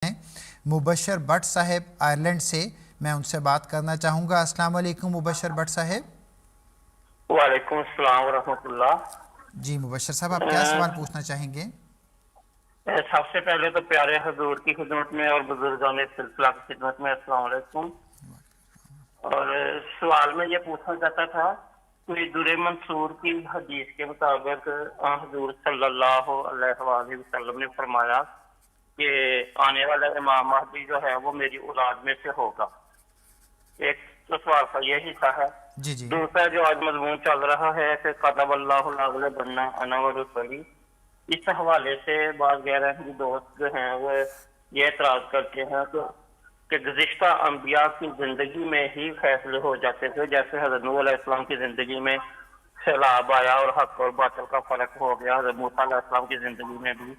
हैं मुबशर भट्ट साहब आयरलैंड से। मैं उनसे बात करना चाहूँगा। अस्सलाम वालेकुम मुबशर भट्ट साहब। वालेकुम अस्सलाम व रहमतुल्लाह। जी मुबशर साहब, आप क्या सवाल पूछना चाहेंगे? सबसे पहले तो प्यारे हजूर की खिदमत में और बुजुर्गान सिलसिला की खिदमत में अस्सलाम वालेकुम। और सवाल में ये पूछना चाहता था कि दुर्र मंसूर की हदीस के मुताबिक हजूर सल्लल्लाहु अलैहि वसल्लम ने फरमाया कि आने वाला इमाम महदी जो है वो मेरी औलाद में से होगा। एक तो सवाल का ये हिस्सा है। जी जी। दूसरा जो आज मजमून चल रहा है कि कतबल्लाहु अला बनना अनवर पड़ी, इस हवाले से बात गैर दोस्त जो हैं वो ये एतराज करते हैं कि गुज़िश्ता अंबिया की जिंदगी में ही फैसले हो जाते थे। जैसे हज़रत नूह अलैहिस्सलाम की जिंदगी में सैलाब आया और हक और बातिल का फर्क हो गया, हज़रत मूसा अलैहिस्सलाम की जिंदगी में भी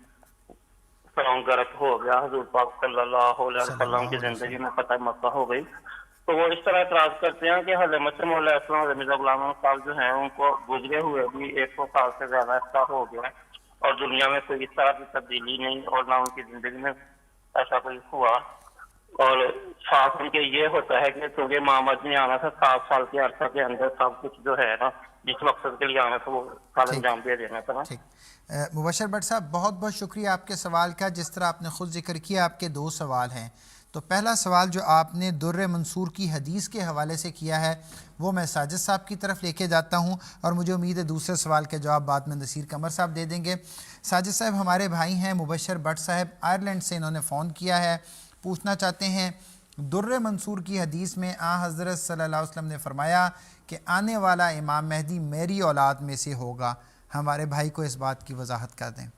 फ़िरौन गर्क हो गया, हज़ूर पाक सल्लल्लाहु अलैहि वसल्लम की जिंदगी में फतह मक्का हो गई। तो वो इस तरह एतराज करते हैं कि हज़रत मसीह अलैहिस्सलाम मिर्ज़ा गुलाम अहमद साहब जो हैं उनको गुजरे हुए भी 100 साल से ज्यादा ऐसा हो गया और दुनिया में कोई इस तरह की तब्दीली नहीं और ना उनकी जिंदगी में ऐसा कोई हुआ। और साथ उनके ये होता है कि क्योंकि मोहम्मद ने आना था 7 साल के अरसा के अंदर सब कुछ जो है ना जिस मकसद के लिए आना था वो साल अंजाम दे देना था। ठीक, मुबशर भट्ट साहब बहुत बहुत शुक्रिया आपके सवाल का। जिस तरह आपने खुद जिक्र किया, आपके 2 सवाल हैं। तो पहला सवाल जो आपने दुर्र मंसूर की हदीस के हवाले से किया है वो मैं साजिद साहब की तरफ लेके जाता हूँ और मुझे उम्मीद है दूसरे सवाल के जवाब बाद में नसीर कमर साहब दे देंगे। साजिद साहब हमारे भाई हैं, मुबशर भट्ट साहब आयरलैंड से इन्होंने फ़ोन किया है, पूछना चाहते हैं दुर्र मंसूर की हदीस में हज़रत सल्लल्लाहु अलैहि वसल्लम ने फरमाया कि आने वाला इमाम मेहदी मेरी औलाद में से होगा। हमारे भाई को इस बात की वजाहत कर दें।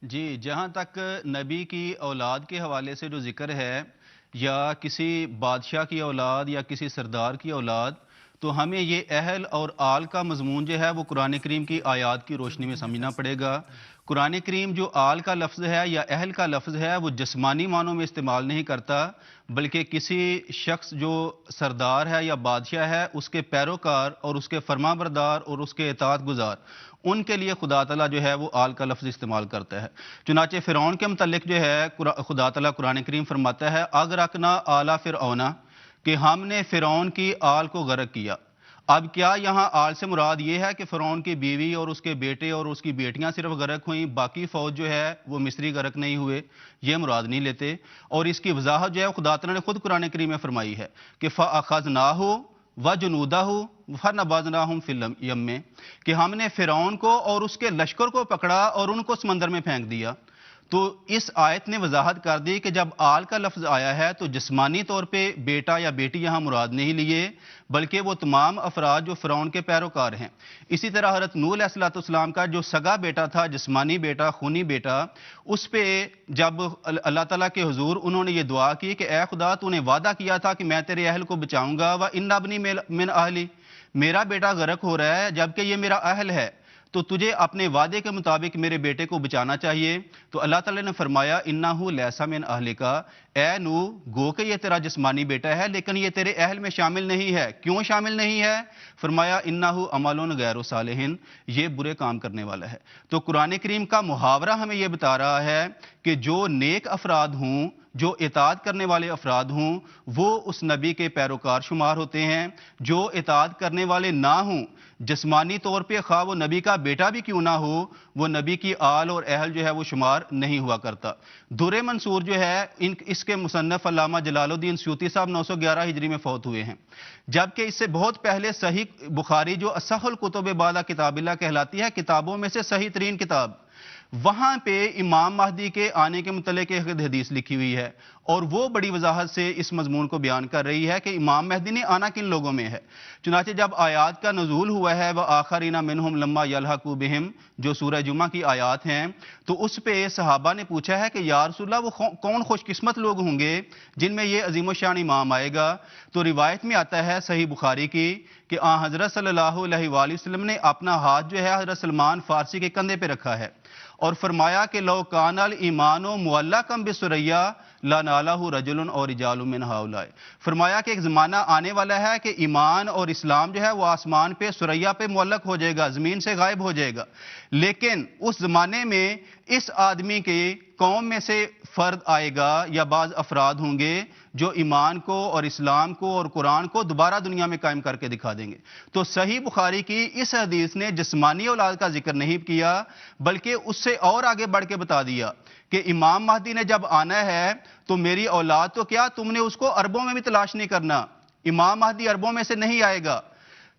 जी, जहाँ तक नबी की औलाद के हवाले से जो ज़िक्र है या किसी बादशाह की औलाद या किसी सरदार की औलाद, तो हमें ये अहल और आल का मजमून जो है वो कुरान करीम की आयात की रोशनी में समझना पड़ेगा। कुरान करीम जो आल का लफ्ज़ है या अहल का लफ्ज़ है वो जिस्मानी मानों में इस्तेमाल नहीं करता, बल्कि किसी शख्स जो सरदार है या बादशाह है उसके पैरोकार और उसके फरमाबरदार और उसके इताअत गुजार उनके लिए खुदा तआला जो है वो आल का लफ्ज़ इस्तेमाल करता है। चुनाचे फ़िरौन के मुतल्लिक जो है खुदा तआला कुरान करीम फरमाता है अगरकना आला फ़िरऔना, कि हमने फ़िरौन की आल को गर्क किया। अब क्या यहाँ आल से मुराद ये है कि फ़िरौन की बीवी और उसके बेटे और उसकी बेटियां सिर्फ गर्क हुई, बाकी फ़ौज जो है वो मिस्री गर्क नहीं हुए, ये मुराद नहीं लेते। और इसकी वजाहत जो है खुदा तआला ने खुद कुरान करीम में फरमाई है कि फ़अख़ज़नाहु व जुनूदहु फ़नबाज़नाहुम फ़िल यम, कि हमने फ़िरौन को और उसके लश्कर को पकड़ा और उनको समंदर में फेंक दिया। तो इस आयत ने वजाहत कर दी कि जब आल का लफ्ज़ आया है तो जिस्मानी तौर पे बेटा या बेटी यहाँ मुराद नहीं लिए, बल्कि वो तमाम अफराद जो फ़िरौन के पैरोकार हैं। इसी तरह हज़रत नूह अलैहिस्सलाम का जो सगा बेटा था, जिस्मानी बेटा, खूनी बेटा, उस पर जब अल्लाह ताला के हुजूर उन्होंने ये दुआ की कि ए खुदा तूने वादा किया था कि मैं तेरे अहल को बचाऊंगा, व इन्ना अबनी मिन अहली, मेरा बेटा गर्क हो रहा है जबकि ये मेरा अहल है, तो तुझे अपने वादे के मुताबिक मेरे बेटे को बचाना चाहिए। तो अल्लाह ताला ने फरमाया इन्नहु लैसा मिन अहलिका, ए नूह गो के ये तेरा जिस्मानी बेटा है लेकिन ये तेरे अहल में शामिल नहीं है। क्यों शामिल नहीं है? फरमाया इन्नहु अमलुन गैरु सालिहिन, ये बुरे काम करने वाला है। तो कुरान करीम का मुहावरा हमें ये बता रहा है कि जो नेक अफराद हों, जो इताअत करने वाले अफराद हों, वो उस नबी के पैरोकार शुमार होते हैं। जो इताअत करने वाले ना हों, जिस्मानी तौर पे खा वो नबी का बेटा भी क्यों ना हो, वो नबी की आल और अहल जो है वो शुमार नहीं हुआ करता। दुर्र मंसूर जो है इसके मुसन्नफ अल्लामा जलालुद्दीन सूती साहब 911 हिजरी में फौत हुए हैं, जबकि इससे बहुत पहले सही बुखारी जो असहुल कुतुब बादा किताबिल्लाह कहलाती है, किताबों में से सही तरीन किताब, वहां पे इमाम महदी के आने के मुतल्लिक़ एक हदीस लिखी हुई है और वो बड़ी वजाहत से इस मजमून को बयान कर रही है कि इमाम महदी ने आना किन लोगों में है। चुनाचे जब आयात का नज़ूल हुआ है व आखरीना मिनहुम लम्मा यल्हक़ू बिहिम, जो सूरह जुमा की आयात हैं, तो उस पे सहाबा ने पूछा है कि या रसूलल्लाह वो कौन खुशकिस्मत लोग होंगे जिनमें ये अजीम शान इमाम आएगा। तो रिवायत में आता है सही बुखारी की कि हज़रत सल्लल्लाहु अलैहि वसल्लम ने अपना हाथ जो है हज़रत सलमान फारसी के कंधे पे रखा है اور فرمایا کہ لو کان الایمان معلقا بثریا لنالہ رجل اور رجال من ہؤلاء. فرمایا کہ ایک زمانہ آنے والا ہے کہ ایمان اور اسلام جو ہے وہ آسمان پہ ثریا پہ معلق ہو جائے گا, زمین سے غائب ہو جائے گا, لیکن اس زمانے میں اس آدمی کے قوم میں سے فرد آئے گا یا بعض افراد ہوں گے جو ایمان کو اور اسلام کو اور قرآن کو دوبارہ دنیا میں قائم کر کے دکھا دیں گے. تو صحیح بخاری کی اس حدیث نے جسمانی اولاد کا ذکر نہیں کیا, بلکہ اس سے اور آگے بڑھ کے بتا دیا کہ امام مہدی نے جب آنا ہے تو میری اولاد تو کیا, تم نے اس کو عربوں میں بھی تلاش نہیں کرنا. امام مہدی عربوں میں سے نہیں آئے گا.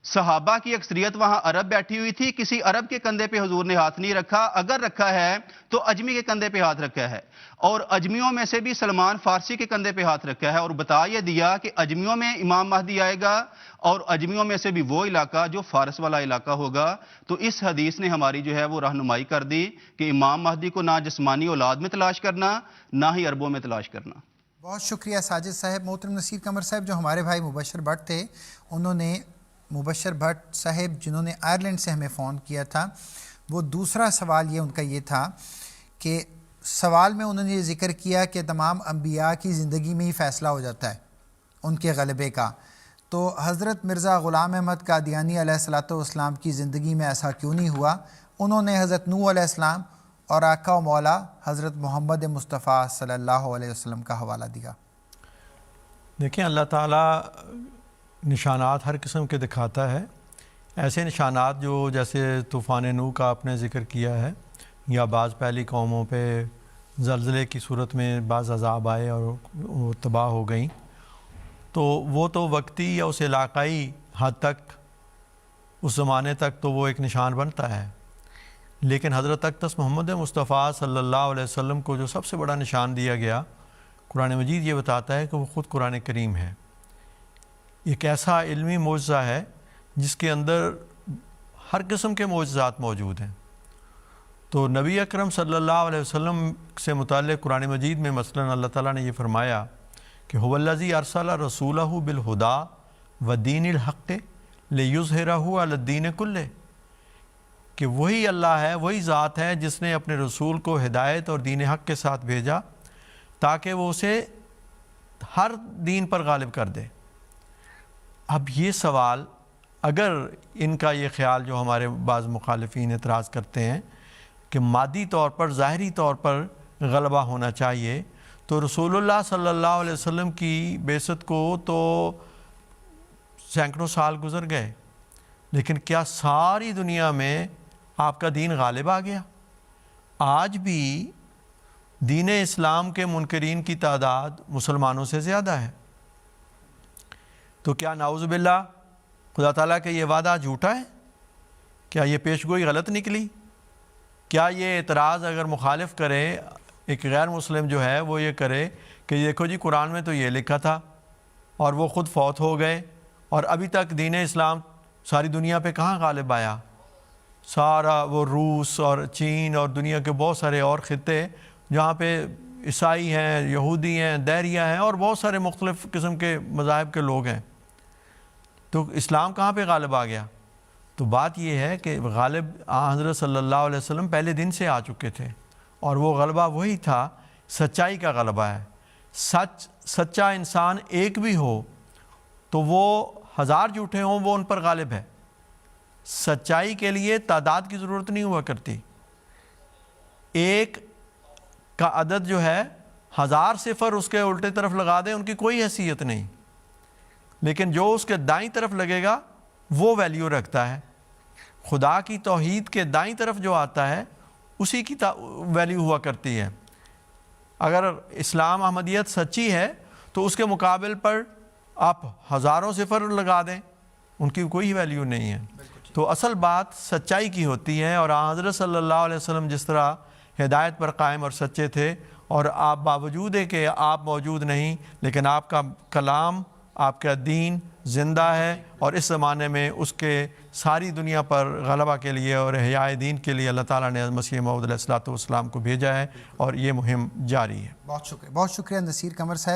صحابہ کی اکثریت وہاں عرب بیٹھی ہوئی تھی, کسی عرب کے کندھے پہ حضور نے ہاتھ نہیں رکھا, اگر رکھا ہے تو اجمی کے کندھے پہ ہاتھ رکھا ہے, اور اجمیوں میں سے بھی سلمان فارسی کے کندھے پہ ہاتھ رکھا ہے, اور بتا یہ دیا کہ اجمیوں میں امام مہدی آئے گا اور اجمیوں میں سے بھی وہ علاقہ جو فارس والا علاقہ ہوگا. تو اس حدیث نے ہماری جو ہے وہ رہنمائی کر دی کہ امام مہدی کو نہ جسمانی اولاد میں تلاش کرنا, نہ ہی عربوں میں تلاش کرنا. بہت شکریہ ساجد صاحب. محترم نصیر قمر صاحب, جو ہمارے بھائی مبشر بٹ تھے, انہوں نے مبشر بٹ صاحب جنہوں نے آئرلینڈ سے ہمیں فون کیا تھا, وہ دوسرا سوال ان کا یہ تھا کہ سوال میں انہوں نے یہ ذکر کیا کہ تمام انبیاء کی زندگی میں ہی فیصلہ ہو جاتا ہے ان کے غلبے کا, تو حضرت مرزا غلام احمد قادیانی علیہ الصلوۃ والسلام کی زندگی میں ایسا کیوں نہیں ہوا؟ انہوں نے حضرت نوح علیہ السلام اور آقا و مولا حضرت محمد مصطفیٰ صلی اللہ علیہ وسلم کا حوالہ دیا. دیکھیں, اللہ تعالیٰ نشانات ہر قسم کے دکھاتا ہے. ایسے نشانات جو جیسے طوفان نوح کا آپ نے ذکر کیا ہے, یا بعض پہلی قوموں پہ زلزلے کی صورت میں بعض عذاب آئے اور وہ تباہ ہو گئیں, تو وہ تو وقتی یا اس علاقائی حد تک, اس زمانے تک تو وہ ایک نشان بنتا ہے. لیکن حضرت اقدس محمد مصطفیٰ صلی اللہ علیہ وسلم کو جو سب سے بڑا نشان دیا گیا, قرآن مجید یہ بتاتا ہے کہ وہ خود قرآن کریم ہے. ایک ایسا علمی معجزہ ہے جس کے اندر ہر قسم کے معجزات موجود ہیں. تو نبی اکرم صلی اللہ علیہ وسلم سے متعلق قرآن مجید میں مثلاً اللہ تعالیٰ نے یہ فرمایا کہ هو الذی ارسل رسولہ بالہدی ودین الحق لیظہرہ علی الدین کلہ, کہ وہی اللہ ہے, وہی ذات ہے جس نے اپنے رسول کو ہدایت اور دین حق کے ساتھ بھیجا تاکہ وہ اسے ہر دین پر غالب کر دے. اب یہ سوال, اگر ان کا یہ خیال جو ہمارے بعض مخالفین اعتراض کرتے ہیں کہ مادی طور پر, ظاہری طور پر غلبہ ہونا چاہیے, تو رسول اللہ صلی اللہ علیہ وسلم کی بعثت کو تو سینکڑوں سال گزر گئے, لیکن کیا ساری دنیا میں آپ کا دین غالب آ گیا؟ آج بھی دین اسلام کے منکرین کی تعداد مسلمانوں سے زیادہ ہے. تو کیا نعوذ باللہ خدا تعالیٰ کا یہ وعدہ جھوٹا ہے؟ کیا یہ پیشگوئی غلط نکلی؟ کیا یہ اعتراض اگر مخالف کرے, ایک غیر مسلم جو ہے وہ یہ کرے کہ دیکھو جی قرآن میں تو یہ لکھا تھا اور وہ خود فوت ہو گئے, اور ابھی تک دین اسلام ساری دنیا پہ کہاں غالب آیا؟ سارا وہ روس اور چین اور دنیا کے بہت سارے اور خطے جہاں پہ عیسائی ہیں, یہودی ہیں, دہریہ ہیں اور بہت سارے مختلف قسم کے مذاہب کے لوگ ہیں, تو اسلام کہاں پہ غالب آ گیا؟ تو بات یہ ہے کہ غالب حضرت صلی اللہ علیہ وسلم پہلے دن سے آ چکے تھے, اور وہ غلبہ وہی تھا, سچائی کا غلبہ ہے. سچا انسان ایک بھی ہو تو وہ ہزار جھوٹے ہوں, وہ ان پر غالب ہے. سچائی کے لیے تعداد کی ضرورت نہیں ہوا کرتی. ایک کا عدد جو ہے, ہزار صفر اس کے الٹے طرف لگا دیں, ان کی کوئی حیثیت نہیں, لیکن جو اس کے دائیں طرف لگے گا وہ ویلیو رکھتا ہے. خدا کی توحید کے دائیں طرف جو آتا ہے اسی کی ویلیو ہوا کرتی ہے. اگر اسلام احمدیت سچی ہے تو اس کے مقابل پر آپ ہزاروں صفر لگا دیں, ان کی کوئی ویلیو نہیں ہے. تو اصل بات سچائی کی ہوتی ہے, اور حضرت صلی اللہ علیہ وسلم جس طرح ہدایت پر قائم اور سچے تھے, اور آپ باوجود ہے کہ آپ موجود نہیں, لیکن آپ کا کلام, آپ کا دین زندہ ہے, اور اس زمانے میں اس کے ساری دنیا پر غلبہ کے لیے اور احیاء دین کے لیے اللہ تعالیٰ نے مسیح موعود علیہ الصلوۃ والسلام کو بھیجا ہے, اور یہ مہم جاری ہے. بہت شکریہ نصیر قمر صاحب.